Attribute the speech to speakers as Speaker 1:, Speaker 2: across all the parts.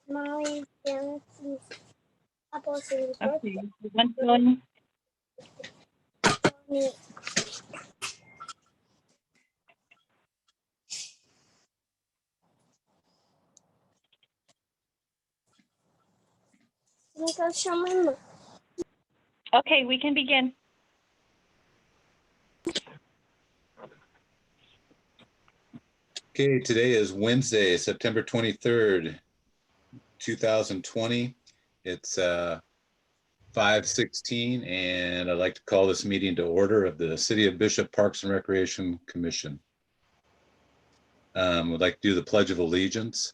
Speaker 1: Molly Jansen's Appleseed birthday.
Speaker 2: One phone.
Speaker 1: Me. Go show my mom.
Speaker 2: Okay, we can begin.
Speaker 3: Okay, today is Wednesday, September 23rd, 2020. It's 5:16, and I'd like to call this meeting to order of the City of Bishop Parks and Recreation Commission. We'd like to do the Pledge of Allegiance.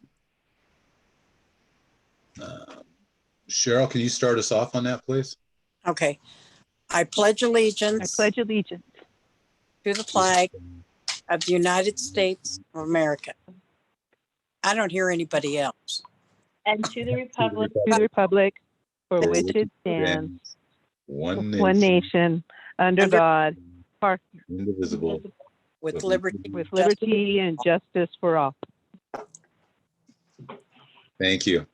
Speaker 3: Cheryl, can you start us off on that, please?
Speaker 4: Okay. I pledge allegiance
Speaker 2: I pledge allegiance
Speaker 4: to the flag of the United States of America. I don't hear anybody else.
Speaker 2: and to the republic for which it stands,
Speaker 3: One
Speaker 2: one
Speaker 3: nation,
Speaker 2: nation, under God,
Speaker 3: indivisible,
Speaker 4: With liberty,
Speaker 2: with liberty and justice for all.
Speaker 3: Thank you.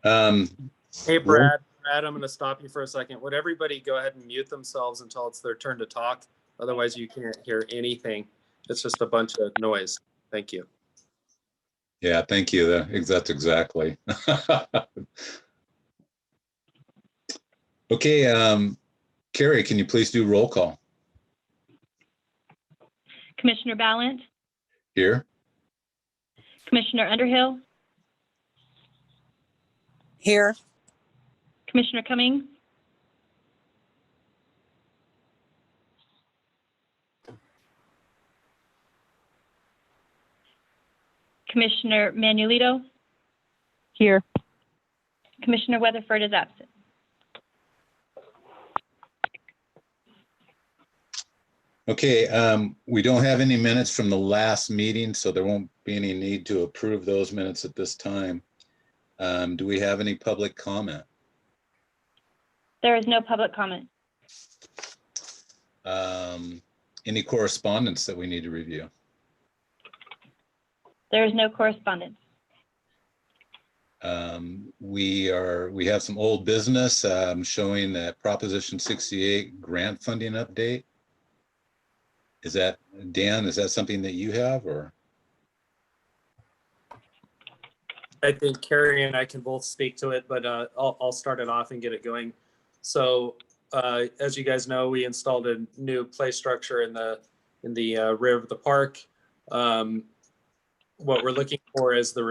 Speaker 5: Hey, Brad, I'm going to stop you for a second. Would everybody go ahead and mute themselves until it's their turn to talk? Otherwise, you can't hear anything. It's just a bunch of noise. Thank you.
Speaker 3: Yeah, thank you. That's exactly. Okay, Carrie, can you please do roll call?
Speaker 2: Commissioner Ballant,
Speaker 3: Here.
Speaker 2: Commissioner Underhill,
Speaker 4: here.
Speaker 2: Commissioner Cummings, Commissioner Manuelito. Here. Commissioner Weatherford is absent.
Speaker 3: Okay, we don't have any minutes from the last meeting, so there won't be any need to approve those minutes at this time. Do we have any public comment?
Speaker 2: There is no public comment.
Speaker 3: Any correspondence that we need to review?
Speaker 2: There is no correspondence.
Speaker 3: We have some old business showing that Proposition 68 grant funding update. Is that, Dan, is that something that you have, or?
Speaker 5: I think Carrie and I can both speak to it, but I'll start it off and get it going. So as you guys know, we installed a new play structure in the rear of the park. What we're looking for is the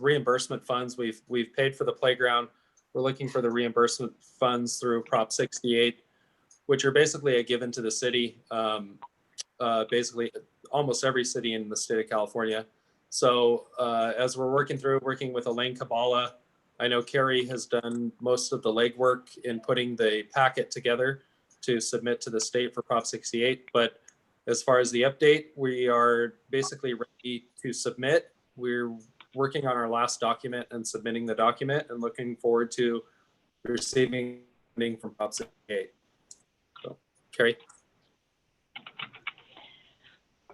Speaker 5: reimbursement funds. We've paid for the playground. We're looking for the reimbursement funds through Prop 68, which are basically a given to the city. Basically almost every city in the state of California. So as we're working with Elaine Kabbalah, I know Carrie has done most of the legwork in putting the packet together to submit to the state for Prop 68. But as far as the update, we are basically ready to submit. We're working on our last document and submitting the document and looking forward to receiving funding from Prop 68. So, Carrie.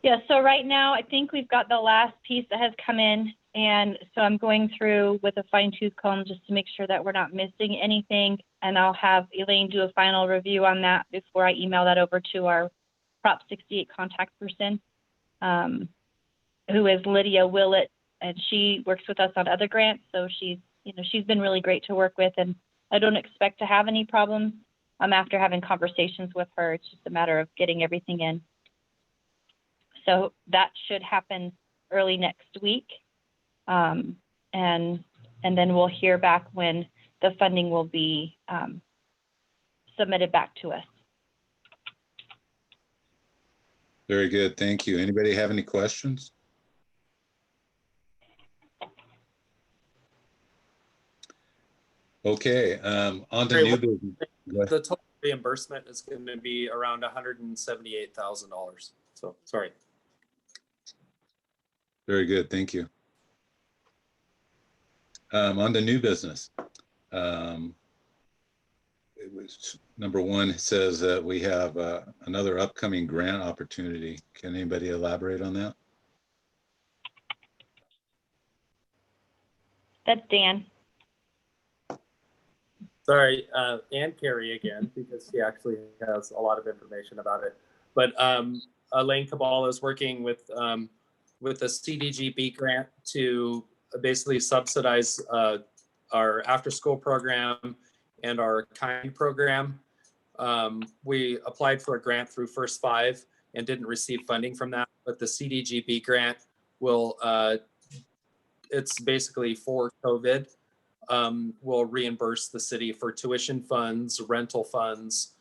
Speaker 2: Yeah, so right now, I think we've got the last piece that has come in. And so I'm going through with a fine tooth comb just to make sure that we're not missing anything. And I'll have Elaine do a final review on that before I email that over to our Prop 68 contact person, who is Lydia Willett. And she works with us on other grants. So she's been really great to work with. And I don't expect to have any problems after having conversations with her. It's just a matter of getting everything in. So that should happen early next week. And then we'll hear back when the funding will be submitted back to us.
Speaker 3: Very good, thank you. Anybody have any questions? Okay, on to new business.
Speaker 5: The total reimbursement is going to be around $178,000. So, sorry.
Speaker 3: Very good, thank you. On to new business. It was number one. It says that we have another upcoming grant opportunity. Can anybody elaborate on that?
Speaker 2: That's Dan.
Speaker 5: Sorry, and Carrie again, because she actually has a lot of information about it. But Elaine Cabal is working with the CDGB grant to basically subsidize our after-school program and our KIND program. We applied for a grant through First Five and didn't receive funding from that, but the CDGB grant will, it's basically for COVID, will reimburse the city for tuition funds, rental funds,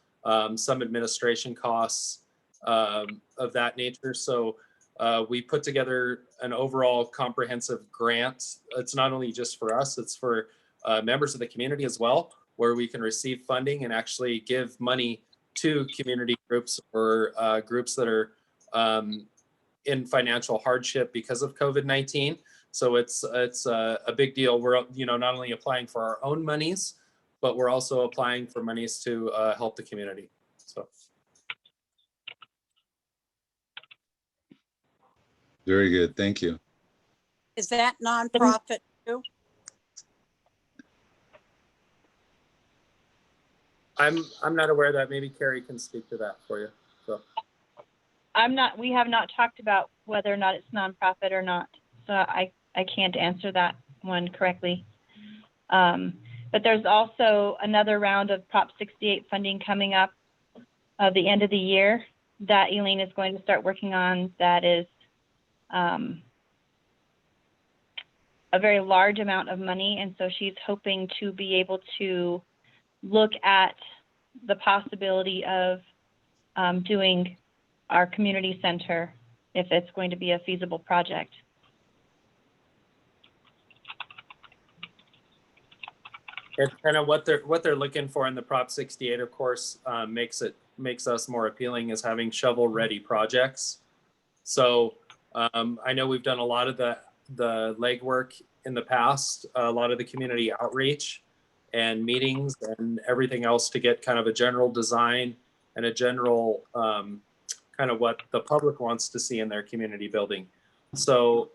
Speaker 5: some administration costs of that nature. So we put together an overall comprehensive grant. It's not only just for us, it's for members of the community as well, where we can receive funding and actually give money to community groups or groups that are in financial hardship because of COVID-19. So it's a big deal. We're not only applying for our own monies, but we're also applying for monies to help the community. So
Speaker 3: Very good. Thank you.
Speaker 4: Is that nonprofit too?
Speaker 5: I'm not aware of that. Maybe Carrie can speak to that for you. So
Speaker 2: We have not talked about whether or not it's nonprofit or not. So I can't answer that one correctly. But there's also another round of Prop 68 funding coming up at the end of the year that Elaine is going to start working on. That is a very large amount of money. And so she's hoping to be able to look at the possibility of doing our community center if it's going to be a feasible project.
Speaker 5: it's kind of what they're looking for in the Prop 68, of course, makes us more appealing as having shovel-ready projects. So I know we've done a lot of the legwork in the past, a lot of the community outreach and meetings and everything else to get kind of a general design and a general kind of what the public wants to see in their community building. So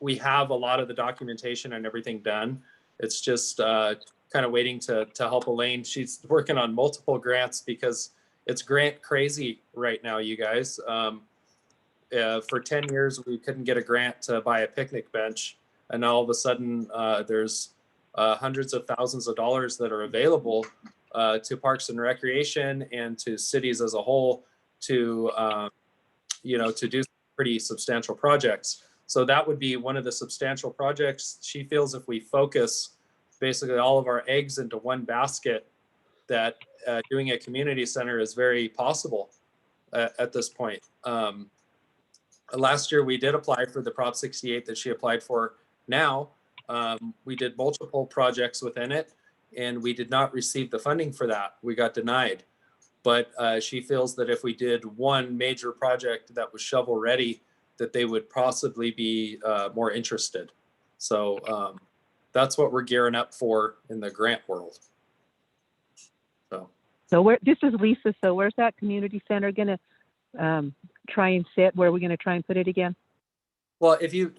Speaker 5: we have a lot of the documentation and everything done. It's just kind of waiting to help Elaine. She's working on multiple grants because it's grant crazy right now, you guys. For 10 years, we couldn't get a grant to buy a picnic bench. And all of a sudden, there's hundreds of thousands of dollars that are available to Parks and Recreation and to cities as a whole to, to do pretty substantial projects. So that would be one of the substantial projects. She feels if we focus basically all of our eggs into one basket, that doing a community center is very possible at this point. Last year, we did apply for the Prop 68 that she applied for now. We did multiple projects within it, and we did not receive the funding for that. We got denied. But she feels that if we did one major project that was shovel ready, that they would possibly be more interested. So that's what we're gearing up for in the grant world.
Speaker 6: So this is Lisa. So where's that community center going to try and sit? Where are we going to try and put it again?
Speaker 5: Well, if you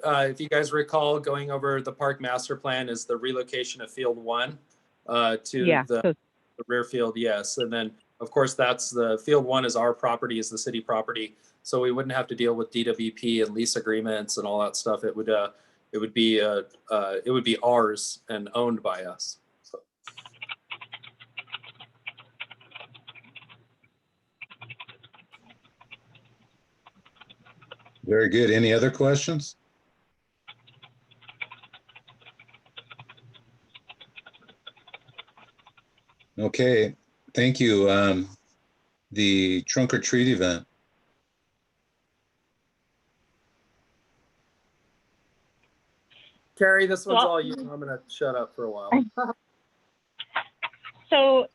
Speaker 5: guys recall, going over the park master plan is the relocation of Field 1 to the rear field, yes. And then, of course, that's the Field 1 is our property, is the city property. So we wouldn't have to deal with DWP and lease agreements and all that stuff. It would be ours and owned by us. So.
Speaker 3: Very good. Any other questions? Okay, thank you. The trunk or treat event.
Speaker 5: Carrie, this one's all you. I'm going to shut up for a while.
Speaker 2: So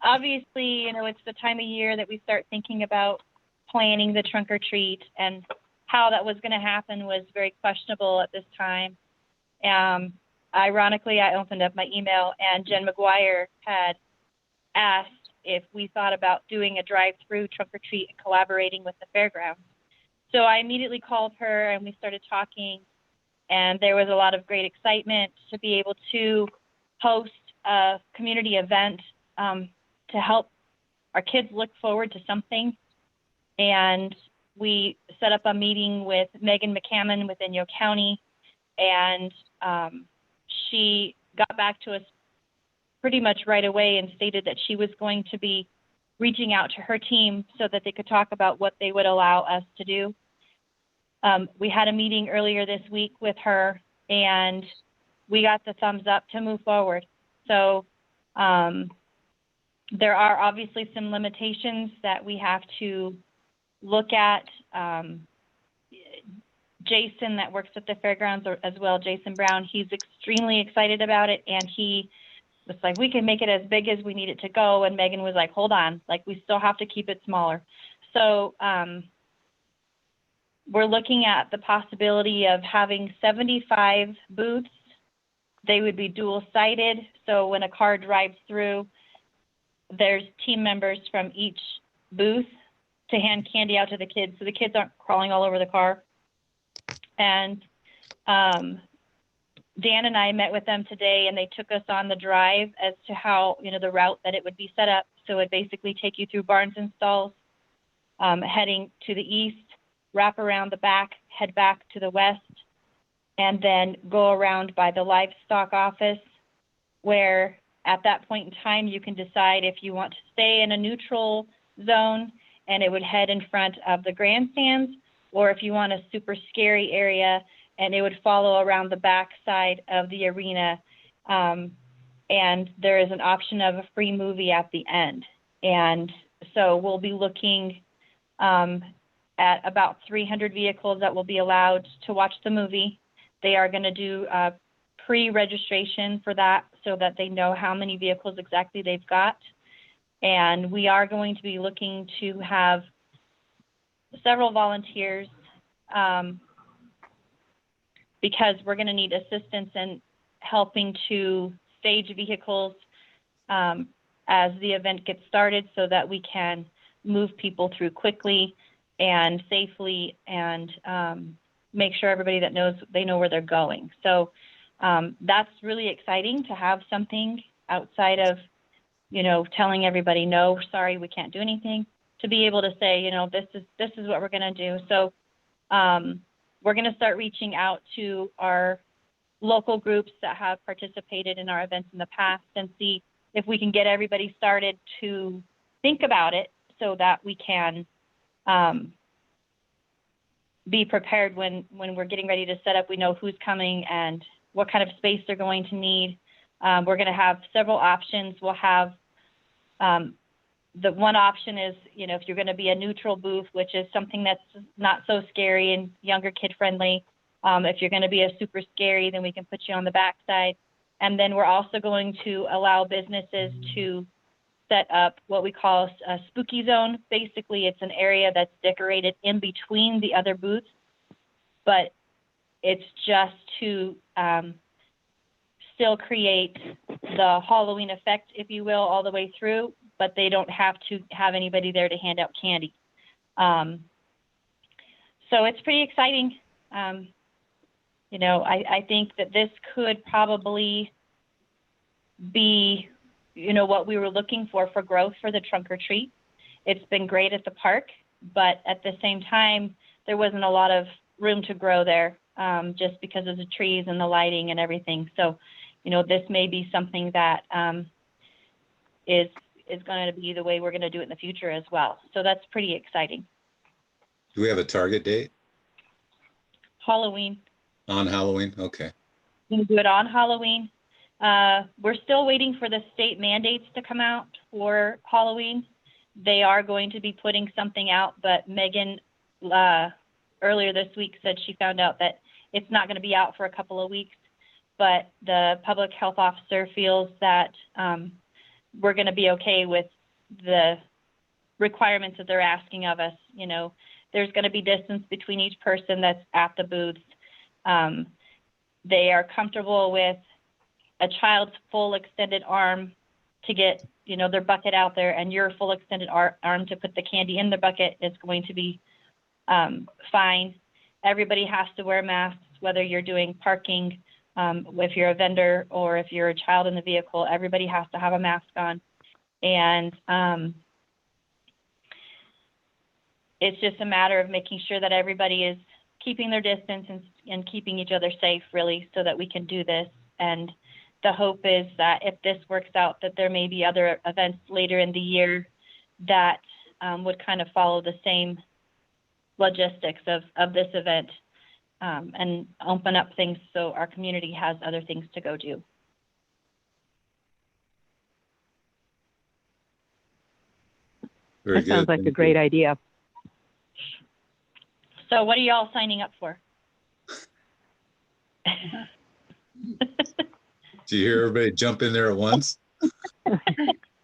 Speaker 2: obviously, it's the time of year that we start thinking about planning the trunk or treat, and how that was going to happen was very questionable at this time. Ironically, I opened up my email and Jen McGuire had asked if we thought about doing a drive-through trunk or treat and collaborating with the fairgrounds. So I immediately called her and we started talking. and there was a lot of great excitement to be able to host a community event to help our kids look forward to something. And we set up a meeting with Megan McCammon with Inyo County, and she got back to us pretty much right away and stated that she was going to be reaching out to her team so that they could talk about what they would allow us to do. We had a meeting earlier this week with her, and we got the thumbs up to move forward. So there are obviously some limitations that we have to look at. Jason, that works at the fairgrounds as well, Jason Brown, he's extremely excited about it, and he was like, we can make it as big as we need it to go. And Megan was like, hold on, like, we still have to keep it smaller. So we're looking at the possibility of having 75 booths. They would be dual-sided, so when a car drives through, there's team members from each booth to hand candy out to the kids, so the kids aren't crawling all over the car. And Dan and I met with them today, and they took us on the drive as to how, the route that it would be set up. So it basically take you through barns and stalls, heading to the east, wrap around the back, head back to the west, and then go around by the livestock office, where at that point in time, you can decide if you want to stay in a neutral zone and it would head in front of the grandstands, or if you want a super scary area and it would follow around the back side of the arena. And there is an option of a free movie at the end. And so we'll be looking at about 300 vehicles that will be allowed to watch the movie. They are going to do a pre-registration for that so that they know how many vehicles exactly they've got. And we are going to be looking to have several volunteers because we're going to need assistance in helping to stage vehicles as the event gets started so that we can move people through quickly and safely and make sure everybody that knows, they know where they're going. So that's really exciting to have something outside of, telling everybody, no, sorry, we can't do anything, to be able to say, this is what we're going to do. So we're going to start reaching out to our local groups that have participated in our events in the past and see if we can get everybody started to think about it so that we can be prepared when we're getting ready to set up. We know who's coming and what kind of space they're going to need. We're going to have several options. We'll have the one option is, if you're going to be a neutral booth, which is something that's not so scary and younger kid friendly. If you're going to be a super scary, then we can put you on the backside. And then we're also going to allow businesses to set up what we call a spooky zone. Basically, it's an area that's decorated in between the other booths, but it's just to still create the Halloween effect, if you will, all the way through, but they don't have to have anybody there to hand out candy. So it's pretty exciting. I think that this could probably be, what we were looking for growth for the trunk or treat. It's been great at the park, but at the same time, there wasn't a lot of room to grow there just because of the trees and the lighting and everything. So, this may be something that is going to be the way we're going to do it in the future as well. So that's pretty exciting.
Speaker 3: Do we have a target date?
Speaker 2: Halloween.
Speaker 3: On Halloween? Okay.
Speaker 2: We do it on Halloween. We're still waiting for the state mandates to come out for Halloween. They are going to be putting something out, but Megan earlier this week said she found out that it's not going to be out for a couple of weeks, but the public health officer feels that we're going to be okay with the requirements that they're asking of us. There's going to be distance between each person that's at the booth. They are comfortable with a child's full extended arm to get, their bucket out there, and your full extended arm to put the candy in the bucket is going to be fine. everybody has to wear masks, whether you're doing parking, if you're a vendor or if you're a child in the vehicle, everybody has to have a mask on. And it's just a matter of making sure that everybody is keeping their distance and keeping each other safe, really, so that we can do this. And the hope is that if this works out, that there may be other events later in the year that would kind of follow the same logistics of this event, and open up things so our community has other things to go do.
Speaker 3: Very
Speaker 6: That
Speaker 3: good.
Speaker 6: sounds like a
Speaker 3: Thank
Speaker 6: great
Speaker 3: you.
Speaker 6: idea.
Speaker 2: So what are you all signing up for?
Speaker 3: Do you hear everybody jump in there at once?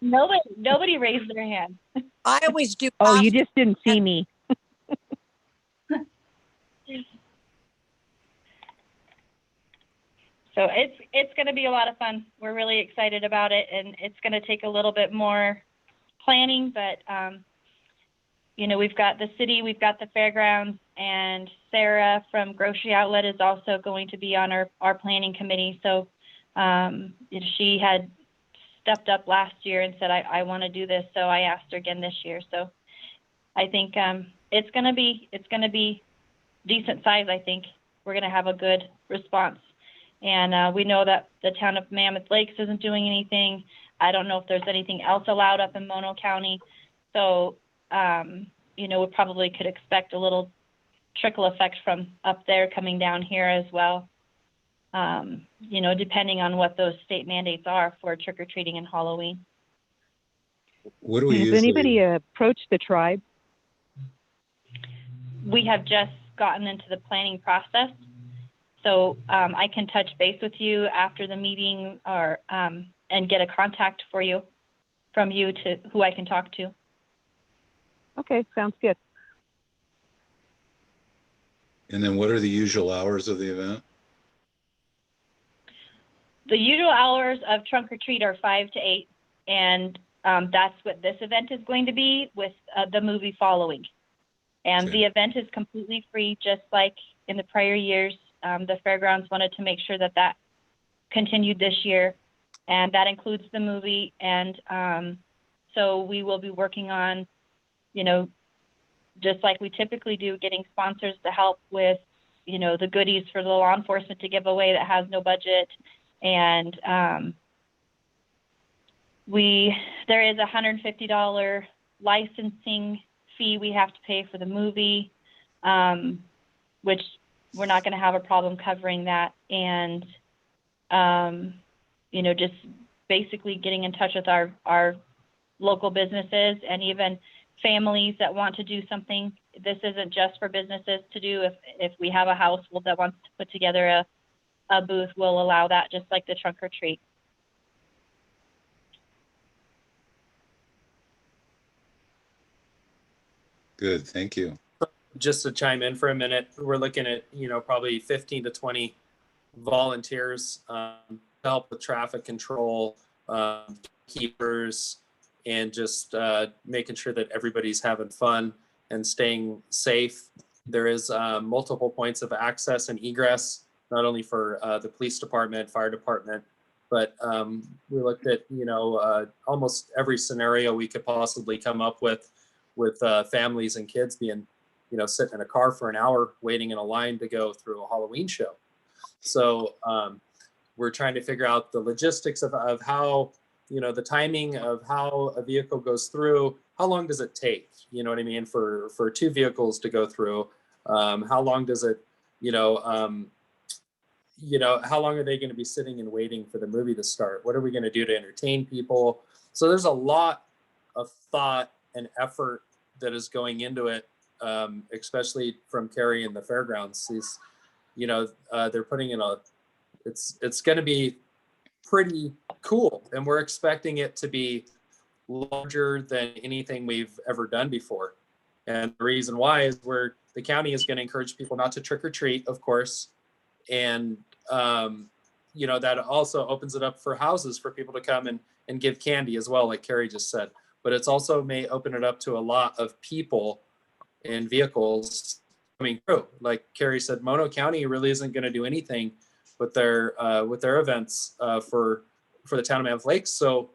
Speaker 2: Nobody raised their hand.
Speaker 4: I always do.
Speaker 6: Oh, you
Speaker 4: pasta.
Speaker 6: just didn't see me.
Speaker 2: So it's going to be a lot of fun. We're really excited about it, and it's going to take a little bit more planning, but you know, we've got the city, we've got the fairgrounds, and Sarah from Grocery Outlet is also going to be on our planning committee. So she had stepped up last year and said, I want to do this. So I asked her again this year. So I think it's going to be decent size. I think we're going to have a good response. And we know that the town of Mammoth Lakes isn't doing anything. I don't know if there's anything else allowed up in Mono County. So, you know, we probably could expect a little trickle effect from up there coming down here as well. You know, depending on what those state mandates are for trick-or-treating and Halloween.
Speaker 3: What do we
Speaker 6: Has
Speaker 3: usually?
Speaker 6: anybody approached the tribe?
Speaker 2: We have just gotten into the planning process. So I can touch base with you after the meeting or and get a contact for you from you to who I can talk to.
Speaker 6: Okay, sounds good.
Speaker 3: And then what are the usual hours of the event?
Speaker 2: The usual hours of trunk or treat are 5 to 8, and that's what this event is going to be, with the movie following. And
Speaker 3: Okay.
Speaker 2: the event is completely free, just like in the prior years. The fairgrounds wanted to make sure that continued this year, and that includes the movie. And so we will be working on, you know, just like we typically do, getting sponsors to help with, you know, the goodies for the law enforcement to give away that has no budget. And there is a $150 licensing fee we have to pay for the movie, which we're not going to have a problem covering that. And, you know, just basically getting in touch with our local businesses and even families that want to do something. This isn't just for businesses to do. If we have a household that wants to put together a booth, we'll allow that, just like the trunk or treat.
Speaker 3: Good, thank you.
Speaker 5: Just to chime in for a minute, we're looking at, you know, probably 15 to 20 volunteers to help with traffic control, keepers, and just making sure that everybody's having fun and staying safe. There is multiple points of access and egress, not only for the police department, fire department, but we looked at, you know, almost every scenario we could possibly come up with families and kids being, you know, sitting in a car for an hour waiting in a line to go through a Halloween show. So we're trying to figure out the logistics of how, you know, the timing of how a vehicle goes through. How long does it take? You know what I mean? For two vehicles to go through, how long does it, how long are they going to be sitting and waiting for the movie to start? What are we going to do to entertain people? So there's a lot of thought and effort that is going into it, especially from Carrie and the fairgrounds. These, you know, they're putting in it's going to be pretty cool, and we're expecting it to be larger than anything we've ever done before. And the reason why is the county is going to encourage people not to trick or treat, of course. And, you know, that also opens it up for houses for people to come and give candy as well, like Carrie just said. But it's also may open it up to a lot of people and vehicles coming through. Like Carrie said, Mono County really isn't going to do anything with their events for the town of Mammoth Lakes. So,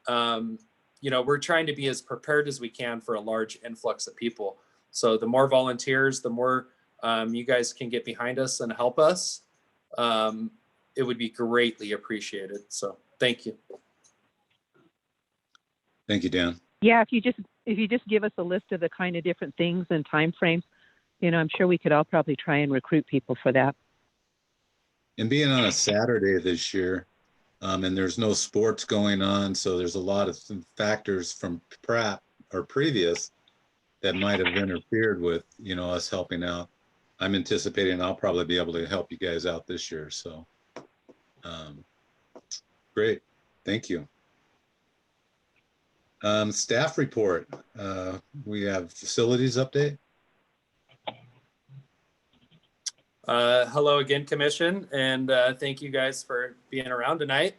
Speaker 5: you know, we're trying to be as prepared as we can for a large influx of people. So the more volunteers, the more you guys can get behind us and help us. It would be greatly appreciated. So thank you.
Speaker 3: Thank you, Dan.
Speaker 6: Yeah, if you just give us a list of the kind of different things and timeframes, you know, I'm sure we could all probably try and recruit people for that.
Speaker 3: And being on a Saturday this year, and there's no sports going on, so there's a lot of factors from prep or previous that might have interfered with, you know, us helping out. I'm anticipating I'll probably be able to help you guys out this year. So great. Thank you. Staff report. We have facilities update.
Speaker 5: Hello again, Commission, and thank you guys for being around tonight.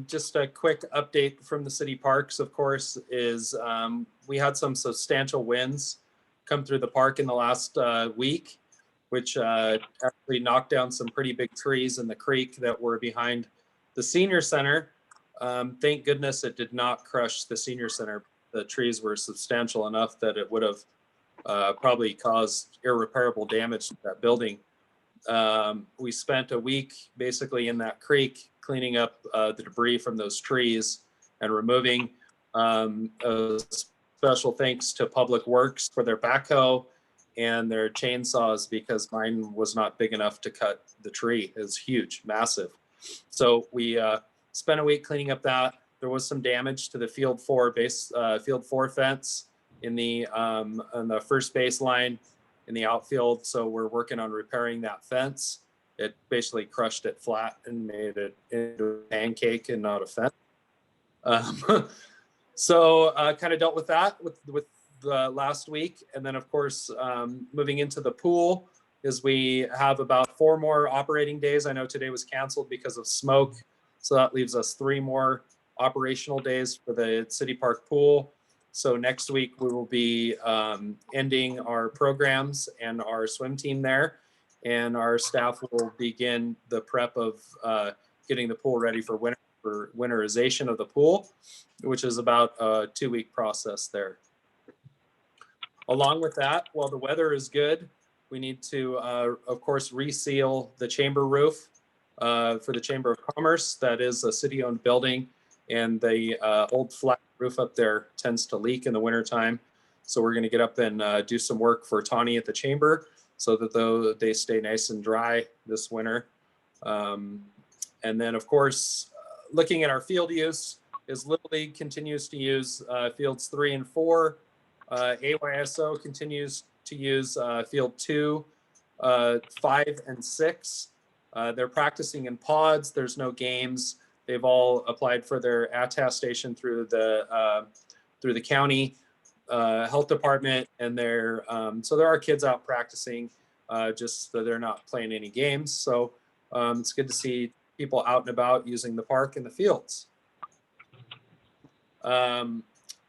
Speaker 5: Just a quick update from the city parks, of course, is we had some substantial winds come through the park in the last week, which actually knocked down some pretty big trees in the creek that were behind the senior center. Thank goodness it did not crush the senior center. The trees were substantial enough that it would have probably caused irreparable damage to that building. We spent a week basically in that creek cleaning up the debris from those trees and removing. A special thanks to Public Works for their backhoe and their chainsaws, because mine was not big enough to cut the tree. It was huge, massive. So we spent a week cleaning up that. There was some damage to the field four fence in the first baseline in the outfield. So we're working on repairing that fence. It basically crushed it flat and made it into a pancake and not a fence. So kind of dealt with that with the last week. And then of course, moving into the pool is we have about 4 more operating days. I know today was canceled because of smoke. So that leaves us 3 more operational days for the city park pool. So next week we will be ending our programs and our swim team there, and our staff will begin the prep of getting the pool ready for winterization of the pool, which is about a 2-week process there. Along with that, while the weather is good, we need to, of course, reseal the chamber roof for the Chamber of Commerce. That is a city-owned building, and the old flat roof up there tends to leak in the wintertime. So we're going to get up and do some work for Tawny at the chamber so that they stay nice and dry this winter. And then, of course, looking at our field use, is Little League continues to use fields 3 and 4. AYSO continues to use field 2, 5 and 6. They're practicing in pods. There's no games. They've all applied for their attestation through the county health department, and so there are kids out practicing, just that they're not playing any games. So it's good to see people out and about using the park and the fields.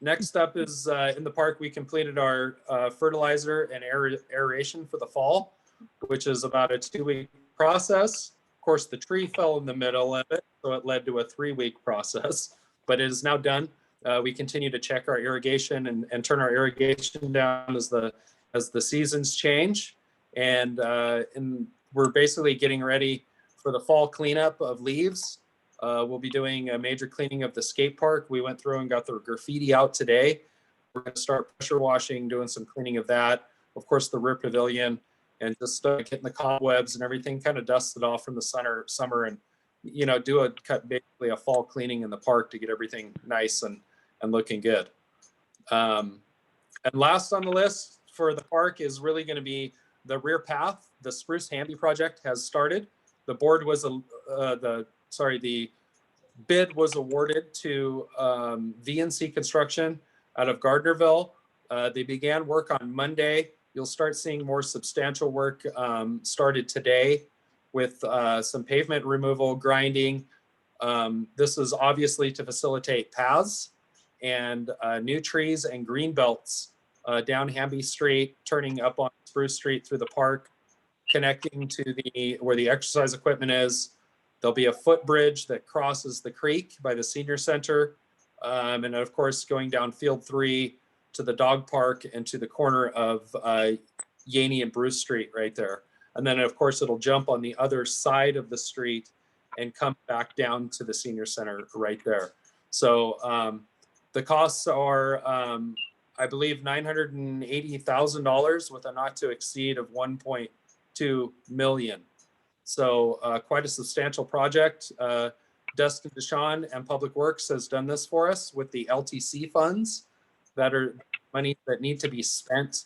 Speaker 5: Next up is in the park, we completed our fertilizer and aeration for the fall, which is about a 2-week process. Of course, the tree fell in the middle of it, so it led to a 3-week process, but it is now done. We continue to check our irrigation and turn our irrigation down as the seasons change. And we're basically getting ready for the fall cleanup of leaves. We'll be doing a major cleaning of the skate park. We went through and got the graffiti out today. We're going to start pressure washing, doing some cleaning of that. Of course, the rear pavilion, and just getting the cobwebs and everything kind of dusted off from the summer, and basically a fall cleaning in the park to get everything nice and looking good. And last on the list for the park is really going to be the rear path. The Spruce Hamby project has started. The board was the bid was awarded to VNC Construction out of Gardnerville. They began work on Monday. You'll start seeing more substantial work started today with some pavement removal, grinding. This is obviously to facilitate paths and new trees and green belts down Hamby Street, turning up on Spruce Street through the park, connecting to where the exercise equipment is. There'll be a footbridge that crosses the creek by the senior center. And of course, going down Field 3 to the dog park and to the corner of Yaney and Bruce Street right there. And then of course, it'll jump on the other side of the street and come back down to the senior center right there. So the costs are, I believe, $980,000 with a not to exceed of 1.2 million. So quite a substantial project. Dustin Deshawn and Public Works has done this for us with the LTC funds that are money that need to be spent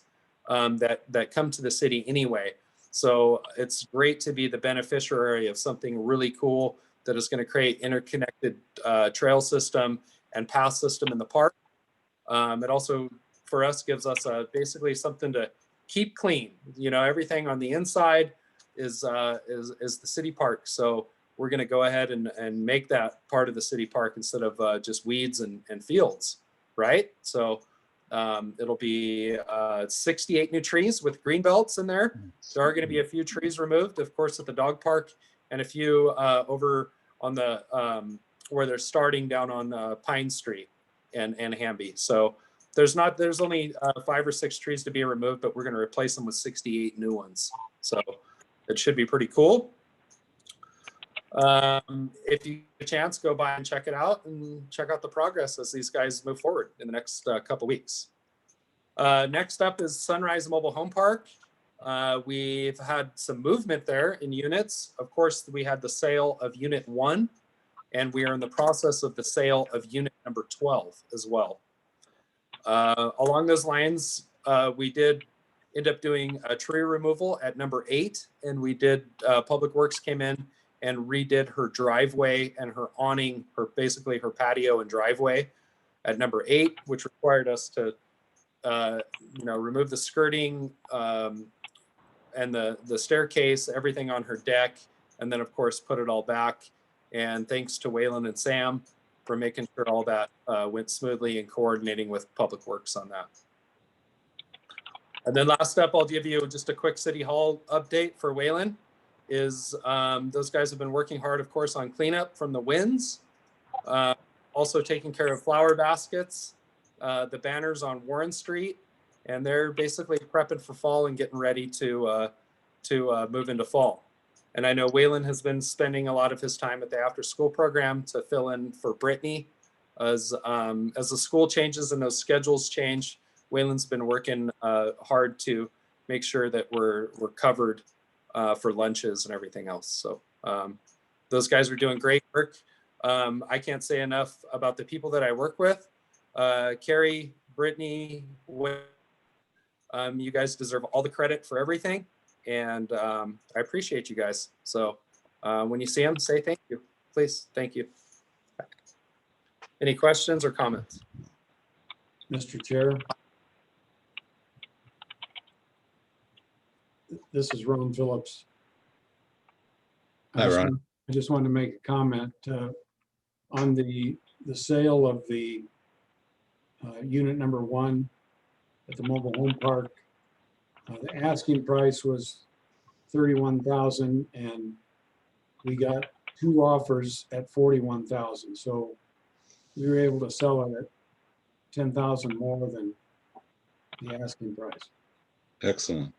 Speaker 5: that come to the city anyway. So it's great to be the beneficiary of something really cool that is going to create interconnected trail system and path system in the park. It also, for us, gives us basically something to keep clean. You know, everything on the inside is the city park. So we're going to go ahead and make that part of the city park instead of just weeds and fields, right? So it'll be 68 new trees with green belts in there. There are going to be a few trees removed, of course, at the dog park, and a few over on the where they're starting down on Pine Street and Hamby. So there's only 5 or 6 trees to be removed, but we're going to replace them with 68 new ones. So it should be pretty cool. If you get a chance, go by and check it out and check out the progress as these guys move forward in the next couple weeks. Next up is Sunrise Mobile Home Park. We've had some movement there in units. Of course, we had the sale of Unit 1, and we are in the process of the sale of Unit number 12 as well. Along those lines, we did end up doing a tree removal at number 8, and we did, Public Works came in and redid her driveway and her awning, basically her patio and driveway at number 8, which required us to, remove the skirting and the staircase, everything on her deck, and then of course put it all back. And thanks to Waylon and Sam for making sure all that went smoothly and coordinating with Public Works on that. And then last up, I'll give you just a quick City Hall update for Waylon. Those guys have been working hard, of course, on cleanup from the winds. Also taking care of flower baskets, the banners on Warren Street, and they're basically prepping for fall and getting ready to move into fall. And I know Waylon has been spending a lot of his time at the after-school program to fill in for Brittany. As the school changes and those schedules change, Waylon's been working hard to make sure that we're covered for lunches and everything else. So those guys are doing great work. I can't say enough about the people that I work with. Carrie, Brittany, you guys deserve all the credit for everything. And I appreciate you guys. So when you see them, say thank you, please. Thank you. Any questions or comments?
Speaker 7: Mr. Chair. This is Ron Phillips.
Speaker 3: Hi, Ron.
Speaker 7: I just wanted to make a comment on the sale of the unit number 1 at the mobile home park. The asking price was $31,000, and we got 2 offers at $41,000. So we were able to sell it at $10,000 more than the asking price.
Speaker 3: Excellent.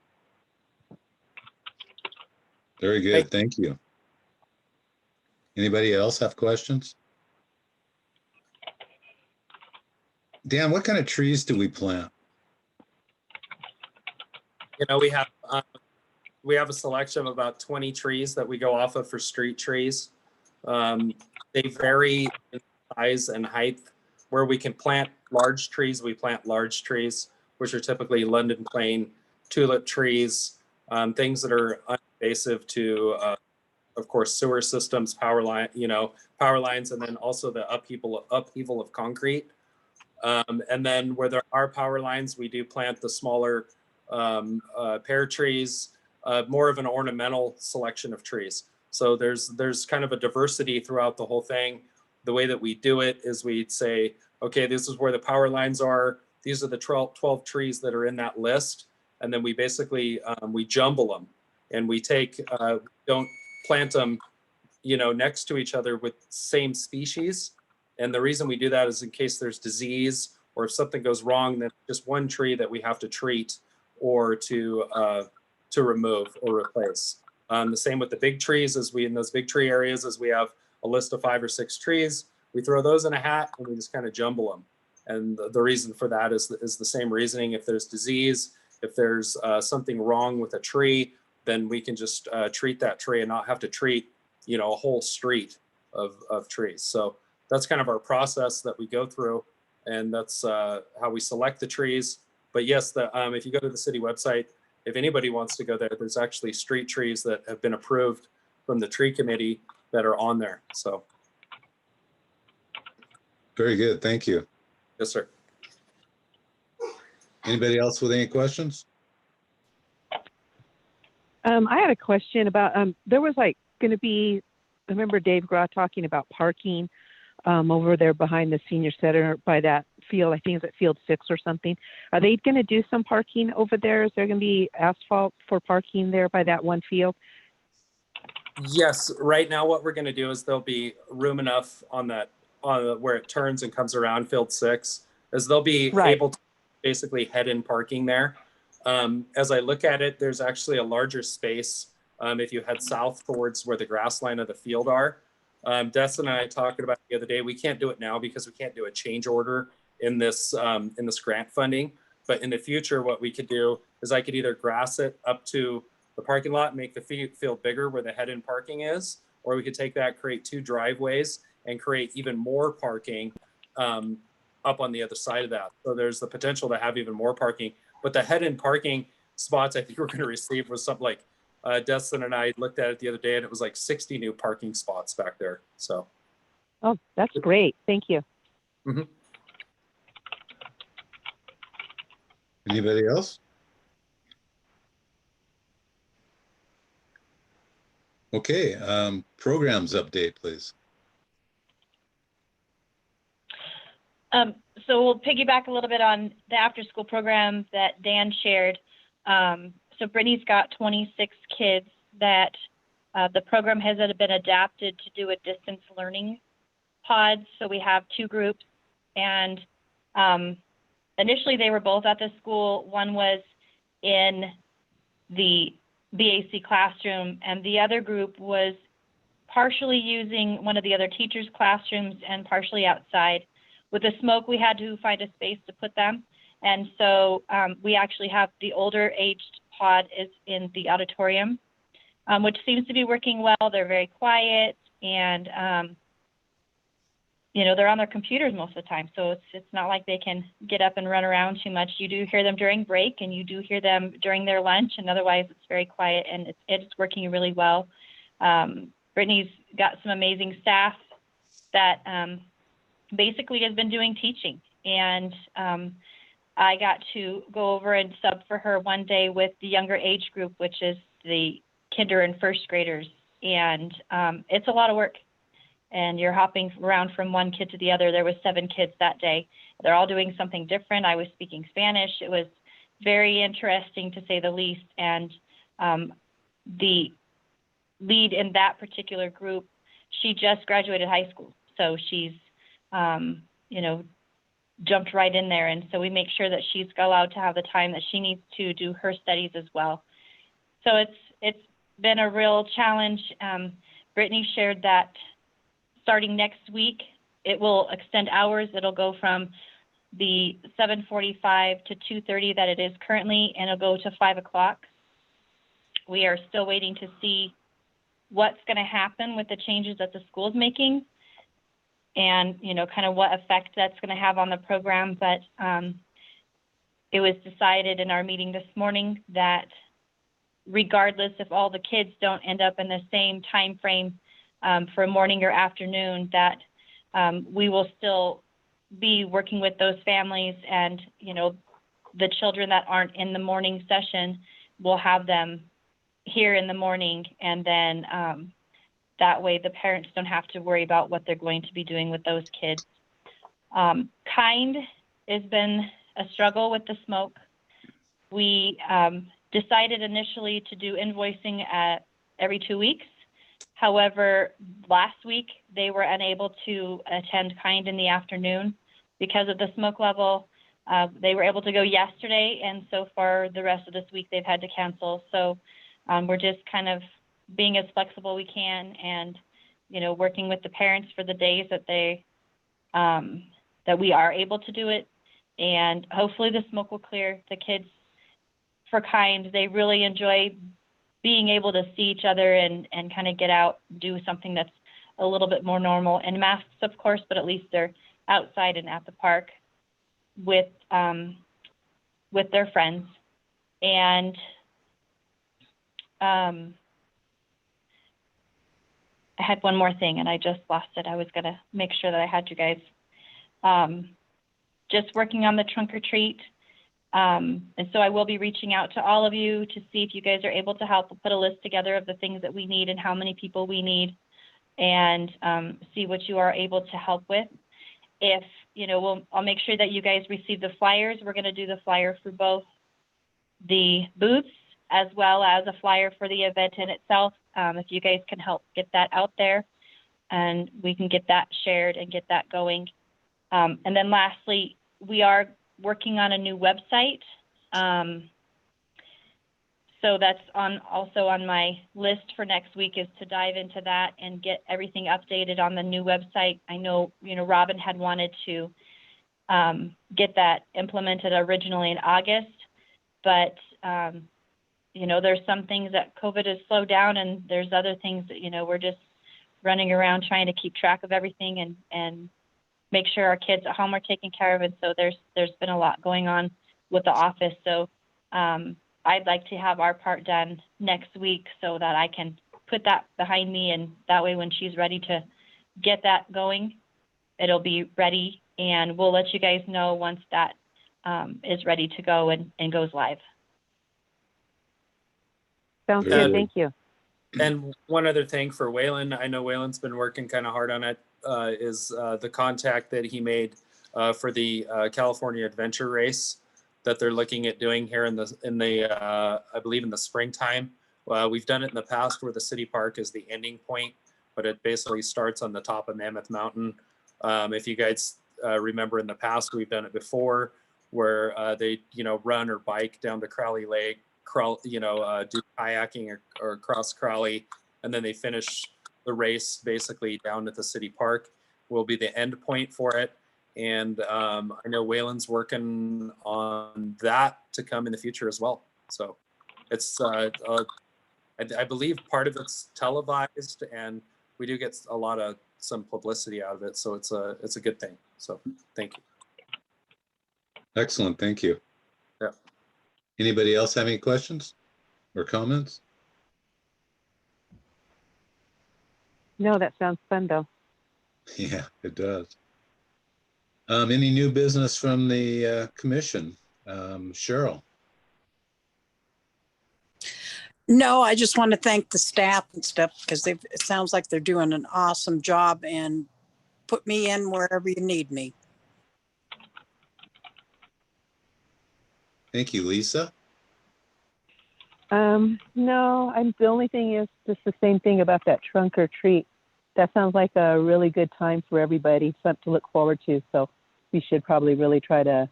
Speaker 3: Very good. Thank you. Anybody else have questions? Dan, what kind of trees do we plant?
Speaker 5: You know, we have a selection of about 20 trees that we go off of for street trees. They vary in size and height. Where we can plant large trees, we plant large trees, which are typically London plane, tulip trees, things that are uninvasive to, of course, sewer systems, power lines, and then also the upheaval of concrete. And then where there are power lines, we do plant the smaller pear trees, more of an ornamental selection of trees. So there's kind of a diversity throughout the whole thing. The way that we do it is we'd say, okay, this is where the power lines are. these are the 12 trees that are in that list. And then we basically, we jumble them, and we don't plant them, next to each other with same species. And the reason we do that is in case there's disease, or if something goes wrong, then just one tree that we have to treat or to remove or replace. The same with the big trees, in those big tree areas, as we have a list of 5 or 6 trees, we throw those in a hat and we just kind of jumble them. And the reason for that is the same reasoning. If there's disease, if there's something wrong with a tree, then we can just treat that tree and not have to treat, a whole street of trees. So that's kind of our process that we go through, and that's how we select the trees. But yes, if you go to the city website, if anybody wants to go there, there's actually street trees that have been approved from the tree committee that are on there. So.
Speaker 3: Very good. Thank you.
Speaker 5: Yes, sir.
Speaker 3: Anybody else with any questions?
Speaker 6: I had a question about, there was going to be, I remember Dave Graw talking about parking over there behind the senior center by that field. I think it's at field 6 or something. Are they going to do some parking over there? Is there going to be asphalt for parking there by that one field?
Speaker 5: Yes, right now what we're going to do is there'll be room enough on where it turns and comes around field 6, as they'll be able to basically head in parking there. As I look at it, there's actually a larger space if you head south towards where the grass line of the field are. Destin and I talked about it the other day. We can't do it now because we can't do a change order in this grant funding. But in the future, what we could do is I could either grass it up to the parking lot and make the field bigger where the head-in parking is, or we could take that, create 2 driveways, and create even more parking up on the other side of that. So there's the potential to have even more parking. But the head-in parking spots I think we're going to receive was something like, Destin and I looked at it the other day, and it was like 60 new parking spots back there. So.
Speaker 6: Oh, that's great. Thank you.
Speaker 5: Mm-hmm.
Speaker 3: Anybody else? Okay, programs update, please.
Speaker 2: So we'll piggyback a little bit on the after-school program that Dan shared. So Brittany's got 26 kids that the program has been adapted to do a distance learning pod. So we have 2 groups, and initially they were both at the school. One was in the BAC classroom, and the other group was partially using one of the other teachers' classrooms and partially outside. With the smoke, we had to find a space to put them. And so we actually have the older aged pod is in the auditorium, which seems to be working well. They're very quiet, and they're on their computers most of the time. So it's not like they can get up and run around too much. You do hear them during break, and you do hear them during their lunch, and otherwise it's very quiet, and it's working really well. Brittany's got some amazing staff that basically has been doing teaching, and I got to go over and sub for her one day with the younger age group, which is the kinder and first graders, and it's a lot of work, and you're hopping around from one kid to the other. There was 7 kids that day. They're all doing something different. I was speaking Spanish. It was very interesting, to say the least, and the lead in that particular group, she just graduated high school, so she's jumped right in there. And so we make sure that she's allowed to have the time that she needs to do her studies as well. So it's been a real challenge. Brittany shared that starting next week, it will extend hours. It'll go from the 7:45 to 2:30 that it is currently, and it'll go to 5 o'clock. We are still waiting to see what's going to happen with the changes that the school's making, and kind of what effect that's going to have on the program. But it was decided in our meeting this morning that regardless if all the kids don't end up in the same time frame for morning or afternoon, that we will still be working with those families, and the children that aren't in the morning session, we'll have them here in the morning, and then that way the parents don't have to worry about what they're going to be doing with those kids. Kind has been a struggle with the smoke. We decided initially to do invoicing at every 2 weeks. However, last week they were unable to attend kind in the afternoon because of the smoke level. They were able to go yesterday, and so far the rest of this week they've had to cancel. So we're just kind of being as flexible we can, and working with the parents for the days that that we are able to do it. And hopefully the smoke will clear. The kids for kind, they really enjoy being able to see each other and kind of get out, do something that's a little bit more normal, and masks, of course, but at least they're outside and at the park with their friends. And I had one more thing and I just lost it. I was gonna make sure that I had you guys. Just working on the trunk or treat. And so I will be reaching out to all of you to see if you guys are able to help. We'll put a list together of the things that we need and how many people we need, and see what you are able to help with. If, I'll make sure that you guys receive the flyers. We're going to do the flyer for both the booths as well as a flyer for the event in itself. If you guys can help get that out there, and we can get that shared and get that going. And then lastly, we are working on a new website. So that's also on my list for next week, is to dive into that and get everything updated on the new website. I know, Robin had wanted to get that implemented originally in August, but there's some things that COVID has slowed down, and there's other things that, we're just running around trying to keep track of everything and make sure our kids at home are taken care of. And so there's been a lot going on with the office. So I'd like to have our part done next week so that I can put that behind me, and that way when she's ready to get that going, it'll be ready, and we'll let you guys know once that is ready to go and goes live.
Speaker 6: Sounds
Speaker 5: Good.
Speaker 6: good. Thank you.
Speaker 5: And one other thing for Waylon, I know Waylon's been working kind of hard on it, is the contact that he made for the California Adventure Race that they're looking at doing here in the I believe in the springtime. We've done it in the past where the city park is the ending point, but it basically starts on the top of Mammoth Mountain. If you guys remember in the past, we've done it before where they run or bike down to Crowley Lake, do kayaking or cross Crowley, and then they finish the race basically down at the city park. Will be the end point for it. And I know Waylon's working on that to come in the future as well. So it's, I believe part of it's televised, and we do get some publicity out of it. So it's a good thing. So thank you.
Speaker 3: Excellent, thank you.
Speaker 5: Yeah.
Speaker 3: Anybody else have any questions or comments?
Speaker 6: No, that sounds fun though.
Speaker 3: Yeah, it does. Any new business from the commission? Cheryl?
Speaker 4: No, I just want to thank the staff and stuff, because it sounds like they're doing an awesome job, and put me in wherever you need me.
Speaker 3: Thank you, Lisa.
Speaker 6: No, the only thing is just the same thing about that trunk or treat. That sounds like a really good time for everybody, something to look forward to. So we should probably really try to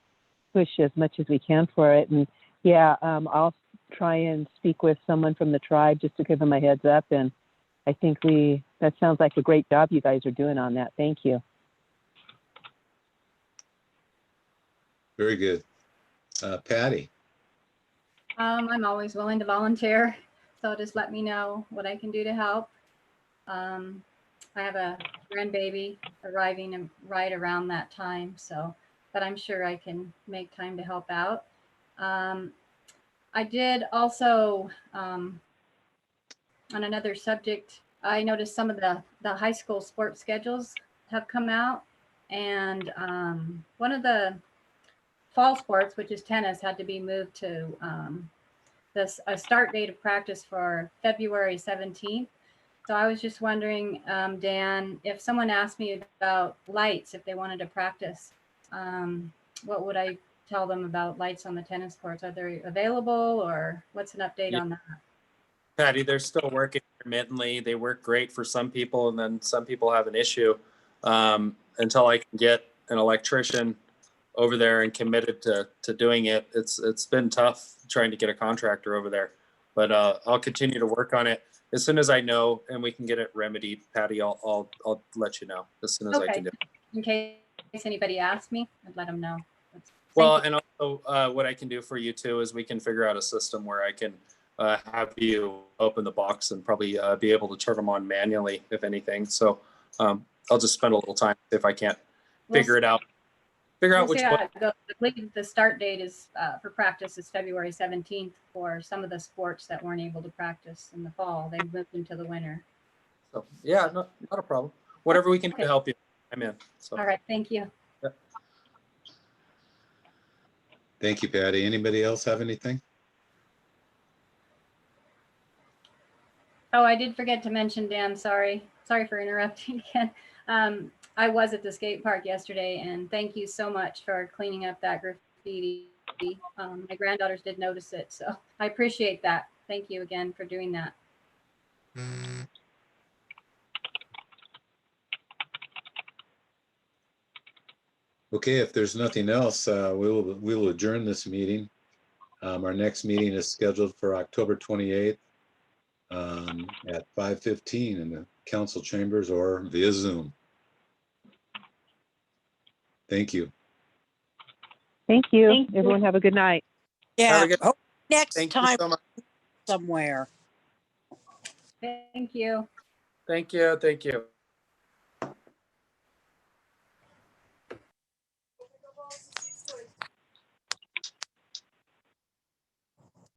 Speaker 6: push as much as we can for it. And yeah, I'll try and speak with someone from the tribe just to give them a heads up. And I think that sounds like a great job you guys are doing on that. Thank you.
Speaker 3: Very good. Patty?
Speaker 8: I'm always willing to volunteer, so just let me know what I can do to help. I have a grandbaby arriving right around that time, but I'm sure I can make time to help out. I did also, on another subject, I noticed some of the high school sports schedules have come out, and one of the fall sports, which is tennis, had to be moved to a start date of practice for February 17th. So I was just wondering, Dan, if someone asked me about lights, if they wanted to practice, what would I tell them about lights on the tennis courts. Are they available, or what's an update on that?
Speaker 5: Patty, they're still working intermittently. They work great for some people, and then some people have an issue. Until I can get an electrician over there and committed to doing it, it's been tough trying to get a contractor over there. But I'll continue to work on it. As soon as I know and we can get it remedied, Patty, I'll let you know as soon as I
Speaker 8: Okay.
Speaker 5: can do it.
Speaker 8: In case anybody asks me, I'd let them know.
Speaker 5: Well, and also what I can do for you too is we can figure out a system where I can have you open the box and probably be able to turn them on manually, if anything. So I'll just spend a little time if I can't figure it out. Figure out
Speaker 8: We'll
Speaker 5: which
Speaker 8: see how
Speaker 5: one.
Speaker 8: it goes. I believe the start date is for practice is February 17th for some of the sports that weren't able to practice in the fall. They moved into the winter.
Speaker 5: So yeah, not a problem. Whatever we can do
Speaker 8: Okay.
Speaker 5: to help you, I'm in. So
Speaker 8: All right, thank you.
Speaker 3: Thank you, Patty. Anybody else have anything?
Speaker 8: Oh, I did forget to mention, Dan, sorry for interrupting again. I was at the skate park yesterday, and thank you so much for cleaning up that graffiti. My granddaughters did notice it, so I appreciate that. Thank you again for doing that.
Speaker 3: Okay, if there's nothing else, we will adjourn this meeting. Our next meeting is scheduled for October 28th at 5:15 in the council chambers or via Zoom. Thank you.
Speaker 6: Thank you.
Speaker 2: Thank you.
Speaker 6: Everyone have a good night.
Speaker 4: Yeah,
Speaker 5: a good-
Speaker 4: hope next
Speaker 5: Thank you
Speaker 4: time
Speaker 5: so much.
Speaker 4: somewhere.
Speaker 8: Thank you.
Speaker 5: Thank you. Thank you.